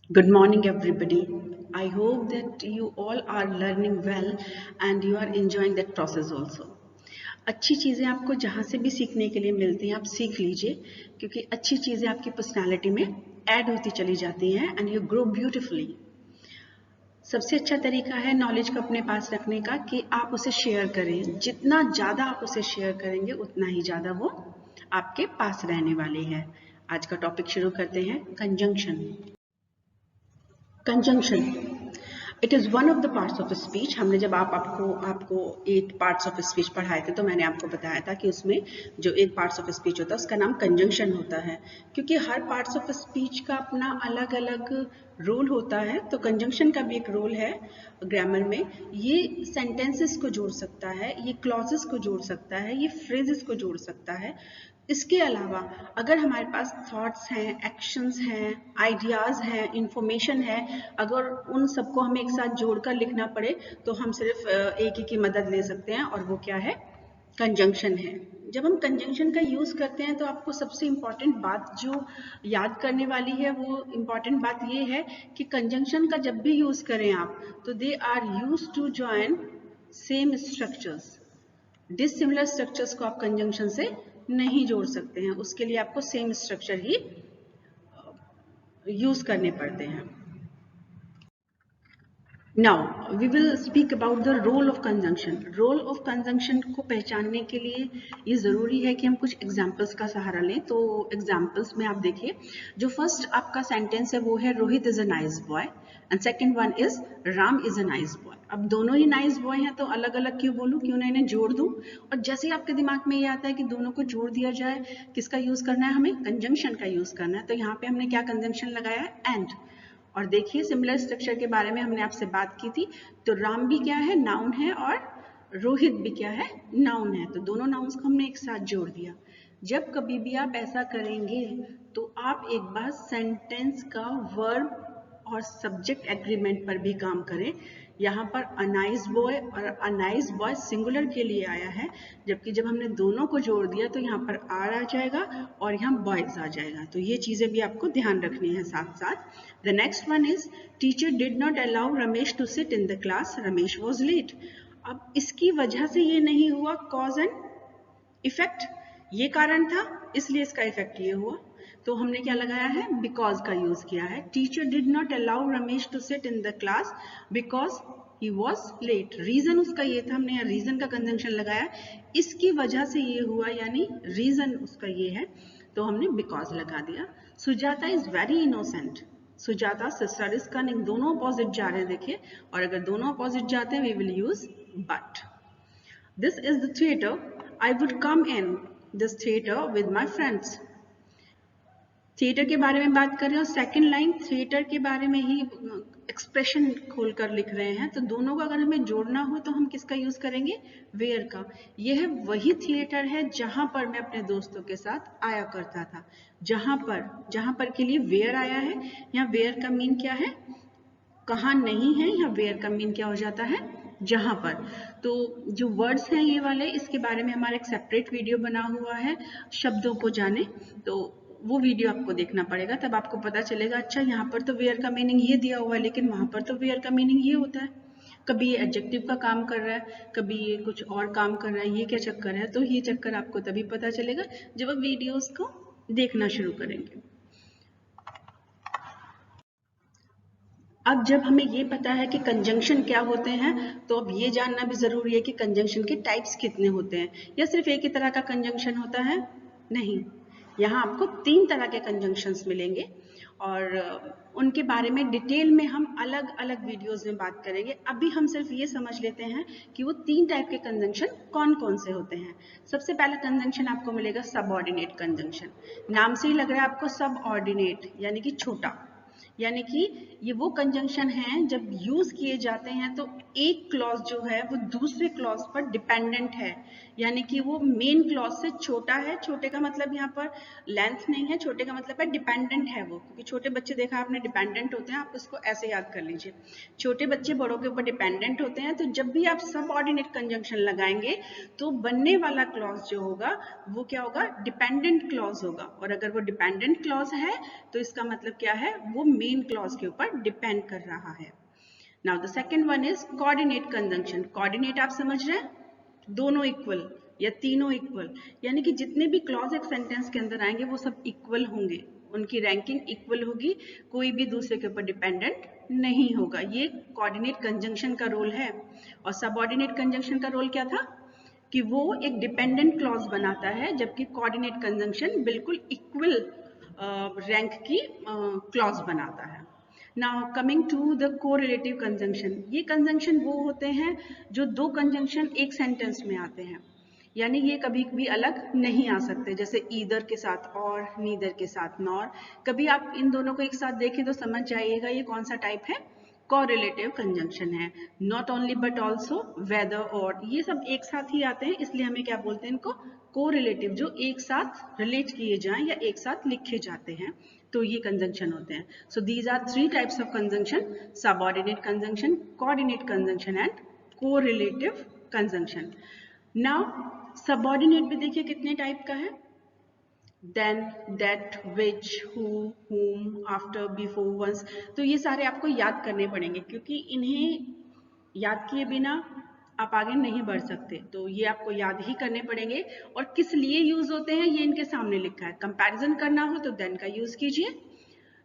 Good morning, everybody. I hope that you all are learning well and you are enjoying that process also. अच्छी चीज़ें आपको जहाँ से भी सीखने के लिए मिलती हैं आप सीख लीजिए क्योंकि अच्छी चीज़ें आपकी पर्सनालिटी में ऐड होती चली जाती हैं एंड यू ग्रो ब्यूटिफुली. सबसे अच्छा तरीका है नॉलेज को अपने पास रखने का कि आप उसे शेयर करें. जितना ज़्यादा आप उसे शेयर करेंगे उतना ही ज़्यादा वो आपके पास रहने वाली है. आज का टॉपिक शुरू करते हैं. Conjunction. Conjunction it is one of the parts of speech. हमने जब आपको 8 पार्ट्स ऑफ स्पीच पढ़ाए थे तो मैंने आपको बताया था कि उसमें जो एक पार्ट्स ऑफ स्पीच होता है उसका नाम कंजंक्शन होता है क्योंकि हर पार्ट्स ऑफ स्पीच का अपना अलग अलग रोल होता है. तो कंजंक्शन का भी एक रोल है ग्रामर में. ये सेंटेंसेस को जोड़ सकता है, ये क्लॉजेस को जोड़ सकता है, ये फ्रेजेस को जोड़ सकता है. इसके अलावा अगर हमारे पास थॉट्स हैं, एक्शंस हैं, आइडियाज़ हैं, इंफॉर्मेशन है, अगर उन सबको हमें एक साथ जोड़कर लिखना पड़े तो हम सिर्फ एक ही की मदद ले सकते हैं और वो क्या है? कंजंक्शन है. जब हम कंजंक्शन का यूज़ करते हैं तो आपको सबसे इम्पॉर्टेंट बात जो याद करने वाली है वो इम्पॉर्टेंट बात ये है कि कंजंक्शन का जब भी यूज़ करें आप तो they are used to join same structures. Dissimilar structures को आप कंजंक्शन से नहीं जोड़ सकते हैं. उसके लिए आपको सेम स्ट्रक्चर ही यूज करने पड़ते हैं. Now we will speak about the role of conjunction. Role of conjunction को पहचानने के लिए ये ज़रूरी है कि हम कुछ एग्जाम्पल्स का सहारा लें. तो एग्जाम्पल्स में आप देखिए, जो फर्स्ट आपका सेंटेंस है वो है Rohit is a nice boy and second one is Ram is a nice boy. अब दोनों ही नाइस बॉय हैं तो अलग अलग क्यों बोलूं, क्यों ना इन्हें जोड़ दूं. और जैसे ही आपके दिमाग में ये आता है कि दोनों को जोड़ दिया जाए, किसका यूज करना है, हमें कंजंक्शन का यूज करना है. तो यहाँ पे हमने क्या कंजंक्शन लगाया है? एंड. और देखिए सिमिलर स्ट्रक्चर के बारे में हमने आपसे बात की थी. तो राम भी क्या है? नाउन है. और रोहित भी क्या है? नाउन है. तो दोनों नाउन्स को हमने एक साथ जोड़ दिया. जब कभी भी आप ऐसा करेंगे तो आप एक बार सेंटेंस का वर्ब और सब्जेक्ट एग्रीमेंट पर भी काम करें. यहाँ पर अ नाइस बॉय और अ नाइस बॉय सिंगुलर के लिए आया है, जबकि जब हमने दोनों को जोड़ दिया तो यहाँ पर आर आ जाएगा और यहाँ बॉयज आ जाएगा. तो ये चीज़ें भी आपको ध्यान रखनी है साथ साथ. The next one is teacher did not allow Ramesh to sit in the class, Ramesh was late. अब इसकी वजह से ये नहीं हुआ, कॉज एंड इफेक्ट. ये कारण था इसलिए इसका इफेक्ट ये हुआ. तो हमने क्या लगाया है? बिकॉज का यूज किया है. Teacher did not allow Ramesh to sit in the class because he was late. Reason उसका ये था, हमने यहाँ रीजन का कंजंक्शन लगाया. इसकी वजह से ये हुआ यानी रीजन उसका ये है तो हमने बिकॉज लगा दिया. Sujata is very innocent. Sujata sister is cunning. दोनों अपोजिट जा रहे हैं देखिए, और अगर दोनों अपोजिट जाते हैं we will use but. This is the theater. I would come in this theater with my friends. Theatre के बारे में बात कर रहे हैं और सेकंड लाइन थिएटर के बारे में ही एक्सप्रेशन खोलकर लिख रहे हैं. तो दोनों को अगर हमें जोड़ना हो तो हम किसका यूज करेंगे? वेयर का. यह वही थिएटर है जहां पर मैं अपने दोस्तों के साथ आया करता था. जहां पर के लिए वेयर आया है. यहाँ वेयर का मीन क्या है? कहाँ नहीं है. या वेयर का मीन क्या हो जाता है? जहां पर. तो जो वर्ड्स हैं ये वाले, इसके बारे में हमारा एक सेपरेट वीडियो बना हुआ है, शब्दों को जाने. तो वो वीडियो आपको देखना पड़ेगा, तब आपको पता चलेगा अच्छा यहाँ पर तो वेयर का मीनिंग ये दिया हुआ है लेकिन वहां पर तो वेयर का मीनिंग ये होता है. कभी ये एडजेक्टिव का काम कर रहा है, कभी ये कुछ और काम कर रहा है. ये क्या चक्कर है? तो ये चक्कर आपको तभी पता चलेगा जब आप वीडियोस को देखना शुरू करेंगे. अब जब हमें ये पता है कि कंजंक्शन क्या होते हैं तो अब ये जानना भी ज़रूरी है कि कंजंक्शन के टाइप्स कितने होते हैं. या सिर्फ एक ही तरह का कंजंक्शन होता है? नहीं. यहाँ आपको 3 तरह के कंजंक्शंस मिलेंगे और उनके बारे में डिटेल में हम अलग अलग वीडियोस में बात करेंगे. अभी हम सिर्फ ये समझ लेते हैं कि वो 3 टाइप के कंजंक्शन कौन कौन से होते हैं. सबसे पहला कंजंक्शन आपको मिलेगा सबऑर्डिनेट कंजंक्शन. नाम से ही लग रहा है आपको सबऑर्डिनेट यानी कि छोटा. यानी कि ये वो कंजंक्शन है जब यूज किए जाते हैं तो एक क्लॉज जो है वो दूसरे क्लॉज पर डिपेंडेंट है. यानी कि वो मेन क्लॉज से छोटा है. छोटे का मतलब यहाँ पर लेंथ नहीं है, छोटे का मतलब है डिपेंडेंट है वो. क्योंकि छोटे बच्चे देखा आपने डिपेंडेंट होते हैं, आप इसको ऐसे याद कर लीजिए. छोटे बच्चे बड़ों के ऊपर डिपेंडेंट होते हैं. तो जब भी आप सबऑर्डिनेट कंजंक्शन लगाएंगे तो बनने वाला क्लॉज जो होगा वो क्या होगा? डिपेंडेंट क्लॉज होगा. और अगर वो डिपेंडेंट क्लॉज है तो इसका मतलब क्या है? वो मेन क्लॉज के ऊपर डिपेंड कर रहा है। Now the second one is coordinate conjunction. Coordinate आप समझ रहे हैं, दोनों इक्वल या तीनों इक्वल, यानी कि जितने भी क्लॉज एक सेंटेंस के अंदर आएंगे वो सब इक्वल होंगे, उनकी रैंकिंग इक्वल होगी, कोई भी दूसरे के ऊपर डिपेंडेंट नहीं होगा। ये कोऑर्डिनेट कंजंक्शन का रोल है। और सबऑर्डिनेट कंजंक्शन का रोल क्या था कि वो एक डिपेंडेंट क्लॉज बनाता है, जबकि कोऑर्डिनेट कंजंक्शन बिल्कुल इक्वल रैंक की क्लॉज बनाता है। Now coming to the correlative conjunction. ये कंजंक्शन वो होते हैं जो दो कंजंक्शन एक सेंटेंस में आते हैं, यानी ये कभी भी अलग नहीं आ सकते, जैसे ईदर के साथ और, नीदर के साथ नॉर। कभी आप इन दोनों को एक साथ देखें तो समझ जाइएगा ये कौन सा टाइप है, कोरिलेटिव कंजंक्शन है। Not only but also, whether और, ये सब एक साथ ही आते हैं, इसलिए हमें क्या बोलते हैं इनको, कोरिलेटिव, जो एक साथ रिलेट किए जाएं या एक साथ लिखे जाते हैं, तो ये कंजंक्शन होते हैं। So these are three types of conjunction, subordinate conjunction, coordinate conjunction and correlative conjunction. Now subordinate भी देखिए कितने टाइप का है, then, that, which, who, whom, after, before, once. तो ये सारे आपको याद करने पड़ेंगे, क्योंकि इन्हें याद किए बिना आप आगे नहीं बढ़ सकते, तो ये आपको याद ही करने पड़ेंगे। और किस लिए यूज होते हैं ये इनके सामने लिखा है। कंपैरिजन करना हो तो देन का यूज कीजिए,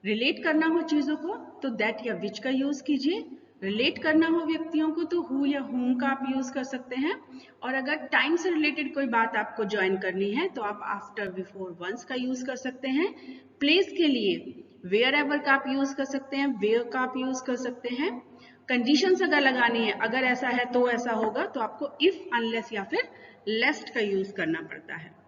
रिलेट करना हो चीजों को तो दैट या विच का यूज कीजिए, रिलेट करना हो व्यक्तियों को तो हु या whom का आप यूज कर सकते हैं, और अगर टाइम से रिलेटेड कोई बात आपको ज्वाइन करनी है तो आप आफ्टर, बिफोर, वंस का यूज कर सकते हैं। प्लेस के लिए वेयर एवर का आप यूज कर सकते हैं, वेयर का आप यूज कर सकते हैं। कंडीशंस अगर लगानी है, अगर ऐसा है तो ऐसा होगा, तो आपको इफ, अनलेस या फिर लेस्ट का यूज करना पड़ता है।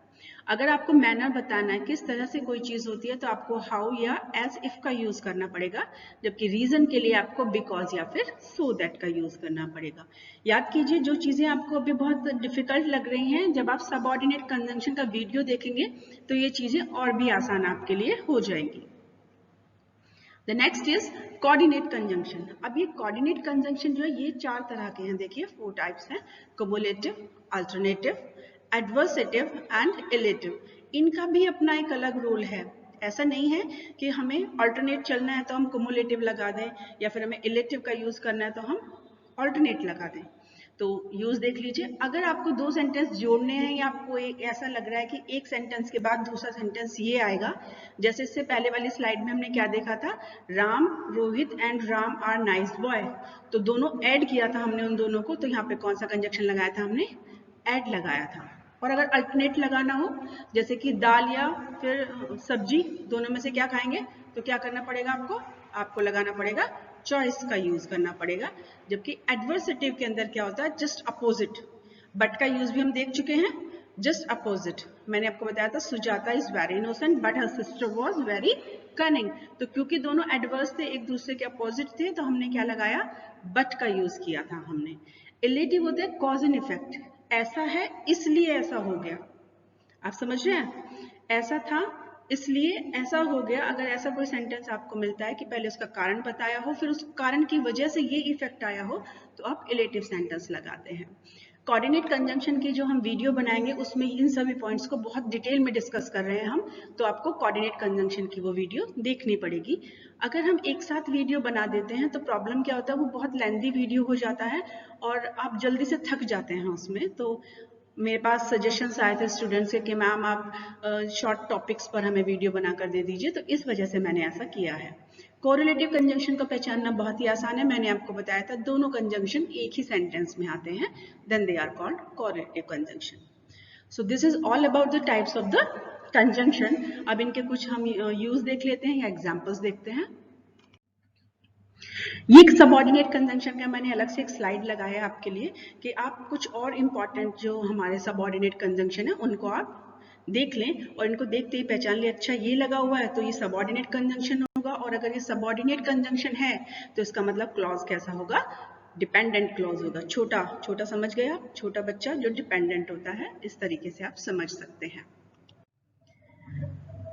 अगर आपको मैनर बताना है किस तरह से कोई चीज होती है तो आपको हाउ या एज इफ का यूज करना पड़ेगा, जबकि रीजन के लिए आपको बिकॉज या फिर सो दैट का यूज करना पड़ेगा। याद कीजिए, जो चीजें आपको अभी बहुत डिफिकल्ट लग रही हैं, जब आप सबऑर्डिनेट कंजंक्शन का वीडियो देखेंगे तो ये चीजें और भी आसान आपके लिए हो जाएंगी। The next is coordinate conjunction. अब ये कोऑर्डिनेट कंजंक्शन जो है ये चार तरह के हैं, देखिए 4 टाइप्स हैं, cumulative, alternative, adversative and illative. इनका भी अपना एक अलग रोल है। ऐसा नहीं है कि हमें अल्टरनेट चलना है तो हम कम्युलेटिव लगा दें, या फिर हमें इलेटिव का यूज करना है तो हम अल्टरनेट लगा दें। तो यूज देख लीजिए, अगर आपको दो सेंटेंस जोड़ने हैं या आपको ऐसा लग रहा है कि एक सेंटेंस के बाद दूसरा सेंटेंस ये आएगा, जैसे इससे पहले वाली स्लाइड में हमने क्या देखा था, Ram, Rohit and Ram are nice boy, तो दोनों ऐड किया था हमने उन दोनों को, तो यहाँ पे कौन सा कंजंक्शन लगाया था, हमने ऐड लगाया था। और अगर अल्टरनेट लगाना हो, जैसे कि दाल या फिर सब्जी, दोनों में से क्या खाएंगे, तो क्या करना पड़ेगा आपको लगाना पड़ेगा चॉइस का यूज करना पड़ेगा। जबकि एडवर्सेटिव के अंदर क्या होता है, जस्ट अपोजिट। बट का यूज भी हम देख चुके हैं, जस्ट अपोजिट। मैंने आपको बताया था Sujata is very innocent but her sister was very cunning. तो क्योंकि दोनों एडवर्स थे, एक दूसरे के अपोजिट थे, तो हमने क्या लगाया, बट का यूज किया था हमने। इलेटिव होते हैं कॉज एंड इफेक्ट, ऐसा है इसलिए ऐसा हो गया। आप समझ रहे हैं, ऐसा था इसलिए ऐसा हो गया। अगर ऐसा कोई सेंटेंस आपको मिलता है कि पहले उसका कारण बताया हो, फिर उस कारण की वजह से ये इफेक्ट आया हो, तो आप इलेटिव सेंटेंस लगाते हैं। कोऑर्डिनेट कंजंक्शन की जो हम वीडियो बनाएंगे उसमें इन सभी पॉइंट्स को बहुत डिटेल में डिस्कस कर रहे हैं हम, तो आपको कोऑर्डिनेट कंजंक्शन की वो वीडियो देखनी पड़ेगी। अगर हम एक साथ वीडियो बना देते हैं तो प्रॉब्लम क्या होता है, वो बहुत लेंथी वीडियो हो जाता है और आप जल्दी से थक जाते हैं उसमें। तो मेरे पास सजेशंस आए थे स्टूडेंट्स के कि मैम आप शॉर्ट टॉपिक्स पर हमें वीडियो बनाकर दे दीजिए, तो इस वजह से मैंने ऐसा किया है। कोरिलेटिव कंजंक्शन को पहचानना बहुत ही आसान है, मैंने आपको बताया था दोनों कंजंक्शन एक ही सेंटेंस में आते हैं, then they are called correlative conjunction. So this is all about the types of the conjunction. अब इनके कुछ हम यूज देख लेते हैं या एग्जाम्पल्स देखते हैं। ये सबऑर्डिनेट कंजंक्शन का मैंने अलग से एक स्लाइड लगाया है आपके लिए कि आप कुछ और इम्पॉर्टेंट जो हमारे सबऑर्डिनेट कंजंक्शन है उनको आप देख लें और इनको देखते ही पहचान लें, अच्छा ये लगा हुआ है तो ये सबऑर्डिनेट कंजंक्शन होगा, और अगर ये सबऑर्डिनेट कंजंक्शन है तो इसका मतलब क्लॉज कैसा होगा, डिपेंडेंट क्लॉज होगा। छोटा छोटा समझ गए आप, छोटा बच्चा जो डिपेंडेंट होता है, इस तरीके से आप समझ सकते हैं।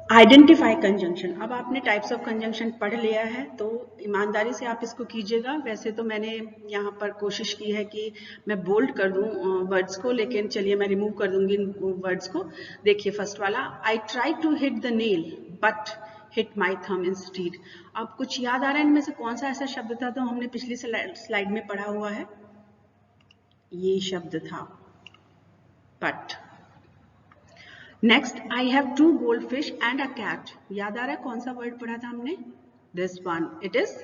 Identify conjunction. अब आपने टाइप्स ऑफ कंजंक्शन पढ़ लिया है तो ईमानदारी से आप इसको कीजिएगा। वैसे तो मैंने यहाँ पर कोशिश की है कि मैं बोल्ड कर दूं वर्ड्स को, लेकिन चलिए मैं रिमूव कर दूंगी वर्ड्स को। देखिए फर्स्ट वाला, I try to hit the nail but, hit my thumb instead. अब कुछ याद आ रहा है इनमें से कौन सा ऐसा शब्द था तो हमने पिछली स्लाइड में पढ़ा हुआ है? ये शब्द था but. Next, I have 2 goldfish and a cat. याद आ रहा है कौन सा वर्ड पढ़ा था हमने? This one. It is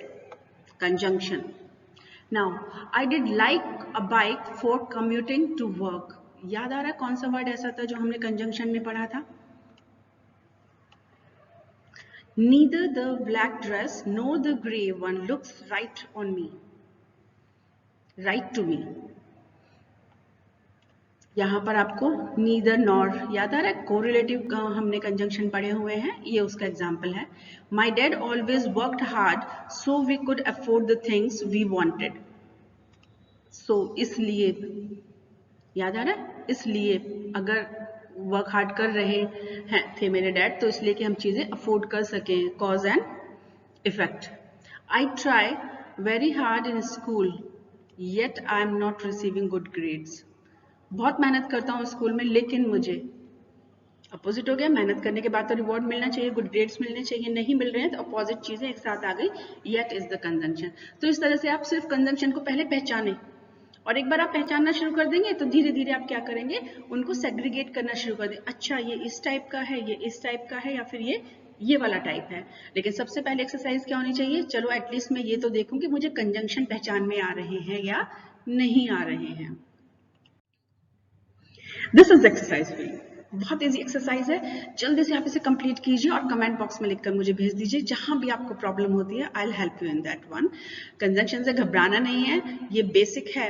conjunction. Now, I did like a bike for commuting to work. याद आ रहा है कौन सा वर्ड ऐसा था जो हमने कंजंक्शन में पढ़ा था? Neither the black dress nor the grey one looks right on me. Right to me. यहाँ पर आपको neither nor याद आ रहा है, कोरिलेटिव हमने कंजंक्शन पढ़े हुए हैं, ये उसका एग्जाम्पल है. My dad always worked hard so we could afford the things we wanted. So इसलिए याद आ रहा है, इसलिए अगर वर्क हार्ड कर रहे हैं थे मेरे डैड तो इसलिए कि हम चीजें अफोर्ड कर सकें. Cause and effect. I try very hard in school yet I am not receiving good grades. बहुत मेहनत करता हूँ स्कूल में लेकिन मुझे अपोजिट हो गया. मेहनत करने के बाद तो रिवॉर्ड मिलना चाहिए, गुड ग्रेड्स मिलने चाहिए, नहीं मिल रहे हैं तो अपोजिट चीजें एक साथ आ गई. Yet is the conjunction. तो इस तरह से आप सिर्फ कंजंक्शन को पहले पहचाने और एक बार आप पहचानना शुरू कर देंगे तो धीरे धीरे आप क्या करेंगे, उनको सेग्रीगेट करना शुरू कर दें. अच्छा ये इस टाइप का है, ये इस टाइप का है, या फिर ये वाला टाइप है. लेकिन सबसे पहले एक्सरसाइज क्या होनी चाहिए? चलो एटलीस्ट मैं ये तो देखूं कि मुझे कंजंक्शन पहचान में आ रहे हैं या नहीं आ रहे हैं. This is exercise for you. बहुत इजी एक्सरसाइज है, जल्दी से आप इसे कंप्लीट कीजिए और कमेंट बॉक्स में लिखकर मुझे भेज दीजिए. जहां भी आपको प्रॉब्लम होती है I will help you in that one. Conjunction से घबराना नहीं है, ये बेसिक है.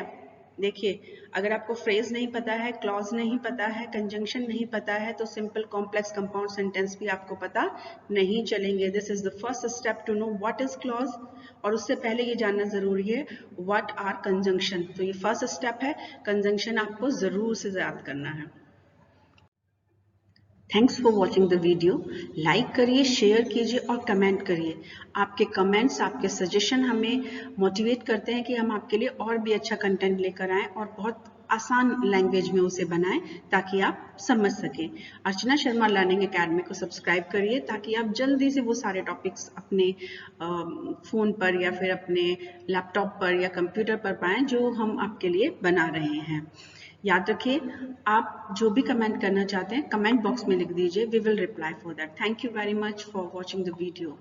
देखिए, अगर आपको फ्रेज नहीं पता है, क्लॉज नहीं पता है, कंजंक्शन नहीं पता है तो सिंपल कॉम्प्लेक्स कंपाउंड सेंटेंस भी आपको पता नहीं चलेंगे. This is the first step to know what is clause. और उससे पहले ये जानना जरूरी है व्हाट आर कंजंक्शन. तो ये फर्स्ट स्टेप है, कंजंक्शन आपको जरूर से याद करना है. Thanks for watching the video. Like करिए, शेयर कीजिए और कमेंट करिए. आपके कमेंट्स, आपके सजेशन हमें मोटिवेट करते हैं कि हम आपके लिए और भी अच्छा कंटेंट लेकर आएं और बहुत आसान लैंग्वेज में उसे बनाएं ताकि आप समझ सकें. अर्चना शर्मा लर्निंग एकेडमी को सब्सक्राइब करिए ताकि आप जल्दी से वो सारे टॉपिक्स अपने फ़ोन पर या फिर अपने लैपटॉप पर या कंप्यूटर पर पाएं जो हम आपके लिए बना रहे हैं. याद रखिए, आप जो भी कमेंट करना चाहते हैं कमेंट बॉक्स में लिख दीजिए. We will reply for that. Thank you very much for watching the video.